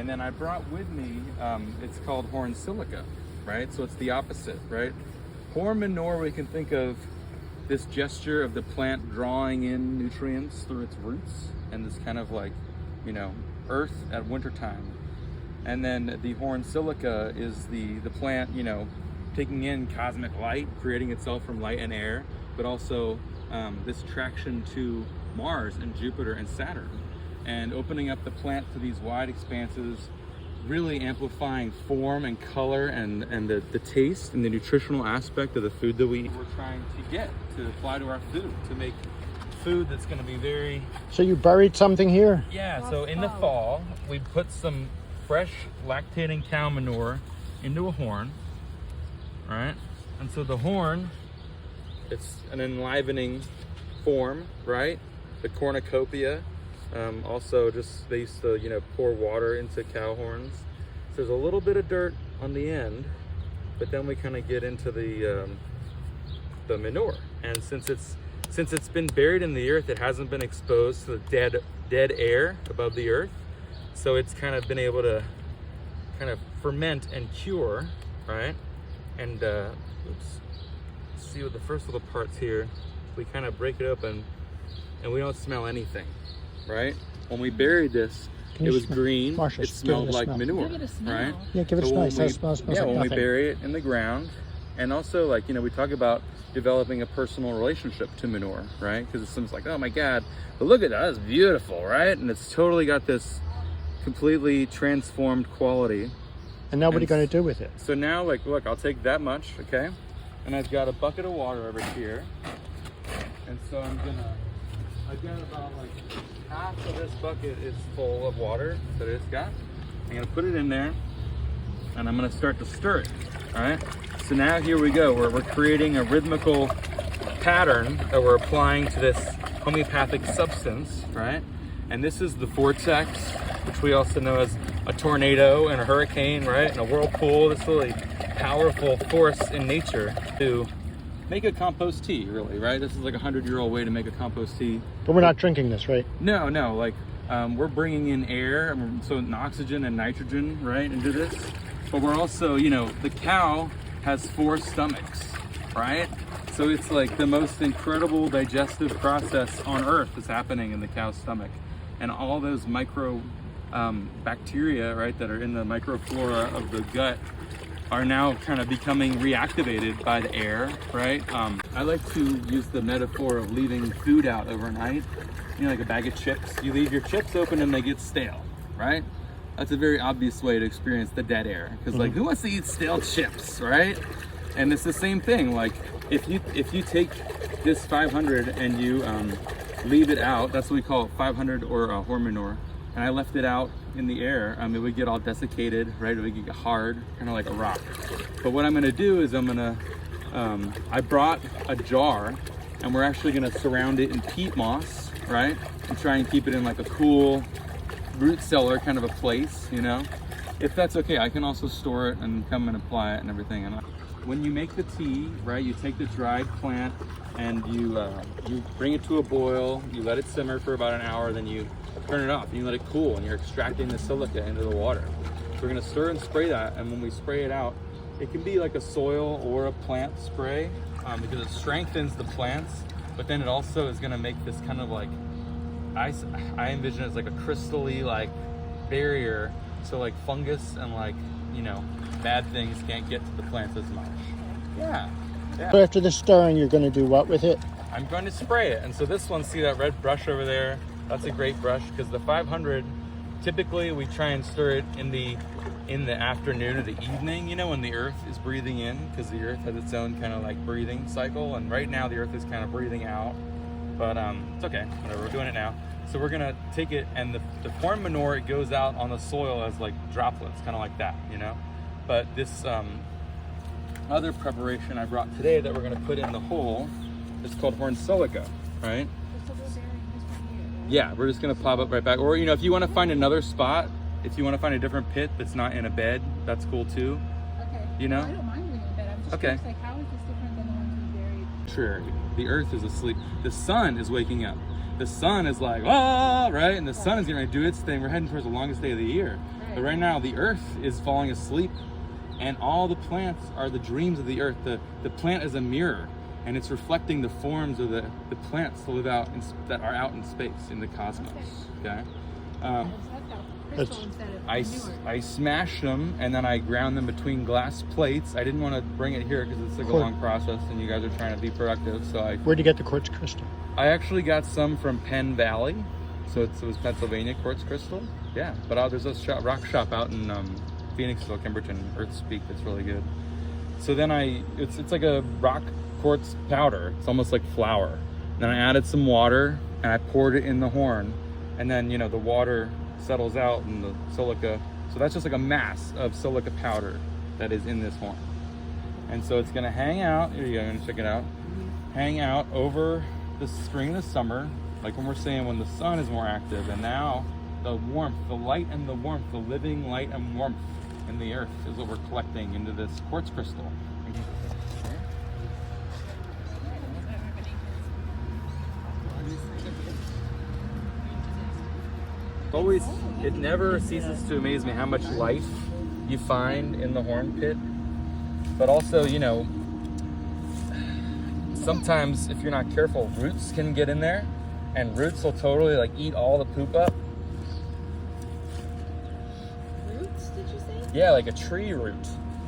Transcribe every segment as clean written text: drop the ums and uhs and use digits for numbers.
And then I brought with me, it's called horn silica, right? So it's the opposite, right? Horn manure, we can think of this gesture of the plant drawing in nutrients through its roots and this kind of like, you know, earth at wintertime. And then the horn silica is the plant, you know, taking in cosmic light, creating itself from light and air, but also this traction to Mars and Jupiter and Saturn, and opening up the plant to these wide expanses, really amplifying form and color and the taste and the nutritional aspect of the food that we're trying to get to apply to our food, to make food that's going to be very... So you buried something here? Yeah, so in the fall, we put some fresh lactating cow manure into a horn, right? And so the horn, it's an enlivening form, right? The cornucopia, also just, they used to, you know, pour water into cow horns. So there's a little bit of dirt on the end, but then we kind of get into the manure. And since it's been buried in the earth, it hasn't been exposed to the dead air above the earth. So it's kind of been able to kind of ferment and cure, right? And see with the first little parts here, we kind of break it open and we don't smell anything, right? When we buried this, it was green. Marsha, it smelled like manure, Give it a smell. right? Yeah, give it a smell. It smells yeah, like when nothing. we bury it in the ground, and also, like, you know, we talk about developing a personal relationship to manure, right? Because it seems like, oh my God, but look at that, that's beautiful, right? And it's totally got this completely transformed quality. And now what are you going to do with it? So now, like, look, I'll take that much, okay? And I've got a bucket of water over here. And so I've got about like half of this bucket is full of water that it's got. I'm gonna put it in there and I'm gonna start to stir it, all right? So now here we go, we're creating a rhythmical pattern that we're applying to this homeopathic substance, right? And this is the vortex, which we also know as a tornado and a hurricane, right? And a whirlpool, this really powerful force in nature to make a compost tea, really, right? This is like 100-year-old way to make a compost tea. But we're not drinking this, right? No, like we're bringing in air, so oxygen and nitrogen, right, into this. But we're also, you know, the cow has 4 stomachs, right? So it's like the most incredible digestive process on earth that's happening in the cow's stomach. And all those micro bacteria, right, that are in the microflora of the gut are now kind of becoming reactivated by the air, right? I like to use the metaphor of leaving food out overnight. You know, like a bag of chips. You leave your chips open and they get stale, right? That's a very obvious way to experience the dead air. Because like, who wants to eat stale chips, right? And it's the same thing. Like, if you take this 500 and you leave it out, that's what we call it, 500 or horn manure. And I left it out in the air, it would get all desiccated, right? It would get hard, kind of like a rock. But what I'm gonna do is I brought a jar and we're actually gonna surround it in peat moss, right? And try and keep it in like a cool root cellar kind of a place, you know? If that's okay, I can also store it and come and apply it and everything. And when you make the tea, right, you take the dried plant and you bring it to a boil, you let it simmer for about an hour, then you turn it off and you let it cool and you're extracting the silica into the water. So we're gonna stir and spray that, and when we spray it out, it can be like a soil or a plant spray because it strengthens the plants, but then it also is gonna make this kind of like, I envision it as like a crystally like barrier, so like fungus and like, you know, bad things can't get to the plants as much. Yeah. So after the stirring, you're going to do what with it? I'm going to spray it. And so this one, see that red brush over there? That's a great brush because the 500, typically we try and stir it in the afternoon or the evening, you know, when the earth is breathing in, because the earth has its own kind of like breathing cycle. And right now the earth is kind of breathing out, but it's okay, whatever, we're doing it now. So we're gonna take it, and the corn manure, it goes out on the soil as like droplets, kind of like that, you know? But this other preparation I brought today that we're gonna put in the hole is called horn silica, right? Yeah, we're just gonna pop it right back. Or, you know, if you wanna find another spot, if you wanna find a different pit that's not in a bed, that's cool too. Okay. You know? Well, I don't mind being in a bed. I'm just curious, like, how is this different than the ones we buried? Sure, the earth is asleep. The sun is waking up. The sun is like, ah, right? And the sun is getting ready to do its thing. We're heading towards the longest day of the year. Right. But right now, the earth is falling asleep, and all the plants are the dreams of the earth. The plant is a mirror, and it's reflecting the forms of the plants that live out that are out in space in the cosmos. Okay. Crystal instead of manure. I smashed them and then I ground them between glass plates. I didn't want to bring it here because it's like a long process, and you guys are trying to be productive. So Where'd you get the quartz crystal? I actually got some from Penn Valley, so it was Pennsylvania quartz crystal. Yeah, but there's a rock shop out in Phoenixville, Kimberton, Earthspeak, that's really good. So then it's like a rock quartz powder. It's almost like flour. Then I added some water and I poured it in the horn, and then the water settles out in the silica. So that's just like a mass of silica powder that is in this horn. And so it's gonna hang out, here you go, I'm gonna check it out. Hang out over the spring and the summer, like when we're saying when the sun is more active, and now the warmth, the light and the warmth, the living light and warmth in the earth is what we're collecting into this quartz crystal. Always, it never ceases to amaze me how much life you find in the horn pit. But also, sometimes if you're not careful, roots can get in there, and roots will totally like eat all the poop up. Roots, did you say? Yeah, like a tree root,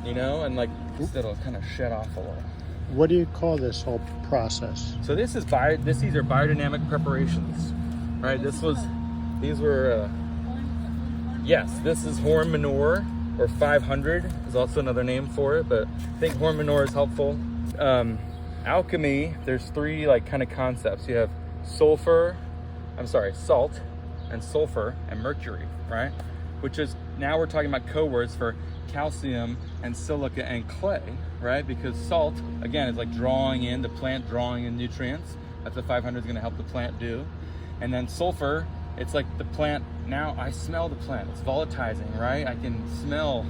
and like it'll kind of shed off a little. What do you call this whole process? So these are biodynamic preparations, right? Yes, this is horn manure, or 500 is also another name for it, but I think horn manure is helpful. Alchemy, there's three kind of concepts. You have salt, and sulfur, and mercury, right? Which is, now we're talking about code words for calcium and silica and clay, right? Because salt, again, is like the plant drawing in nutrients. That's what 500 is gonna help the plant do. And then sulfur, it's like the plant, now I smell the plant, it's volatilizing, right? I can smell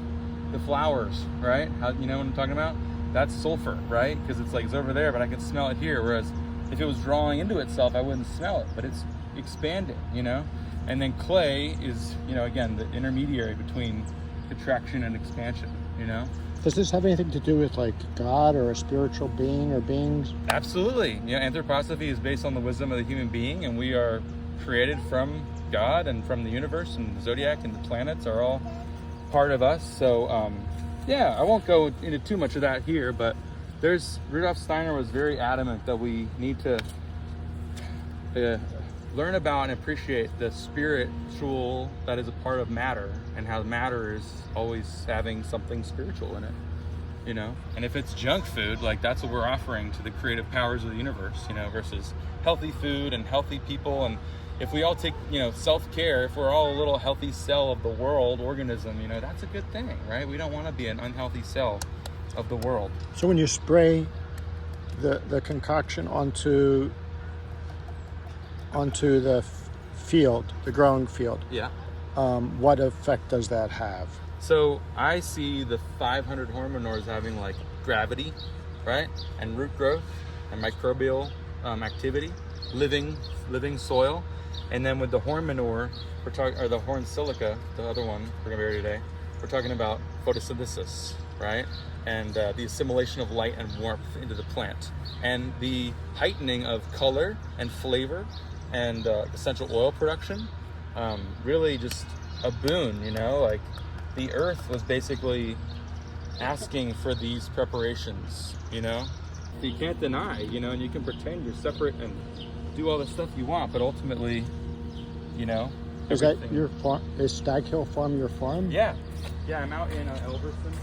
the flowers, right? You know what I'm talking about? That's sulfur, right? Because it's over there, but I can smell it here. Whereas if it was drawing into itself, I wouldn't smell it, but it's expanding, And then clay is, again, the intermediary between contraction and expansion, Does this have anything to do with God or a spiritual being or beings? Absolutely. Anthroposophy is based on the wisdom of the human being, and we are created from God and from the universe, and the zodiac and the planets are all part of us. So I won't go into too much of that here, but Rudolf Steiner was very adamant that we need to learn about and appreciate the spiritual that is a part of matter, and how matter is always having something spiritual in it, and if it's junk food, that's what we're offering to the creative powers of the universe, versus healthy food and healthy people. And if we all take, self-care, if we're all a little healthy cell of the world organism, that's a good thing, right? We don't want to be an unhealthy cell of the world. So when you spray the concoction onto the field, the growing field, Yeah. What effect does that have? So I see the 500 horn manures having gravity, right? And root growth and microbial activity, living soil. And then with the horn manure, or the horn silica, the other one we're gonna bury today, we're talking about photosynthesis, right? And the assimilation of light and warmth into the plant, and the heightening of color and flavor, and essential oil production. Really just a boon, the earth was basically asking for these preparations, So you can't deny, and you can pretend you're separate and do all the stuff you want, but ultimately, Is that your farm? Is Stag Hill Farm your farm? Yeah, I'm out in Elverson.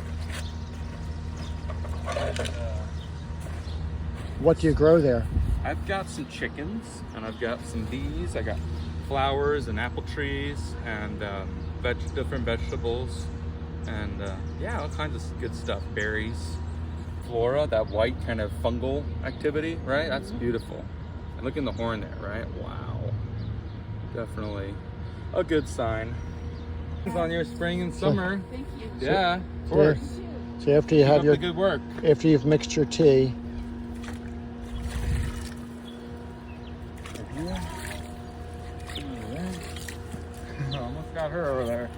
What do you grow there? I've got some chickens, and I've got some bees. I got flowers and apple trees, and different vegetables, and all kinds of good stuff. Berries, flora, that white kind of fungal activity, right? That's beautiful. And look in the horn there, right? Wow, definitely a good sign. It's on your spring and summer. Thank you. Yeah, of course. So after you Keep have up your the good work. after you've mixed your tea, Almost got her over there.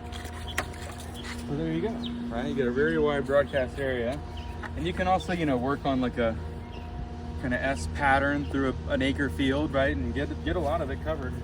So there you go, right? You get a very wide broadcast area. And you can also, you know, work on like a kind of S pattern through an acre field, right? And get a lot of it covered.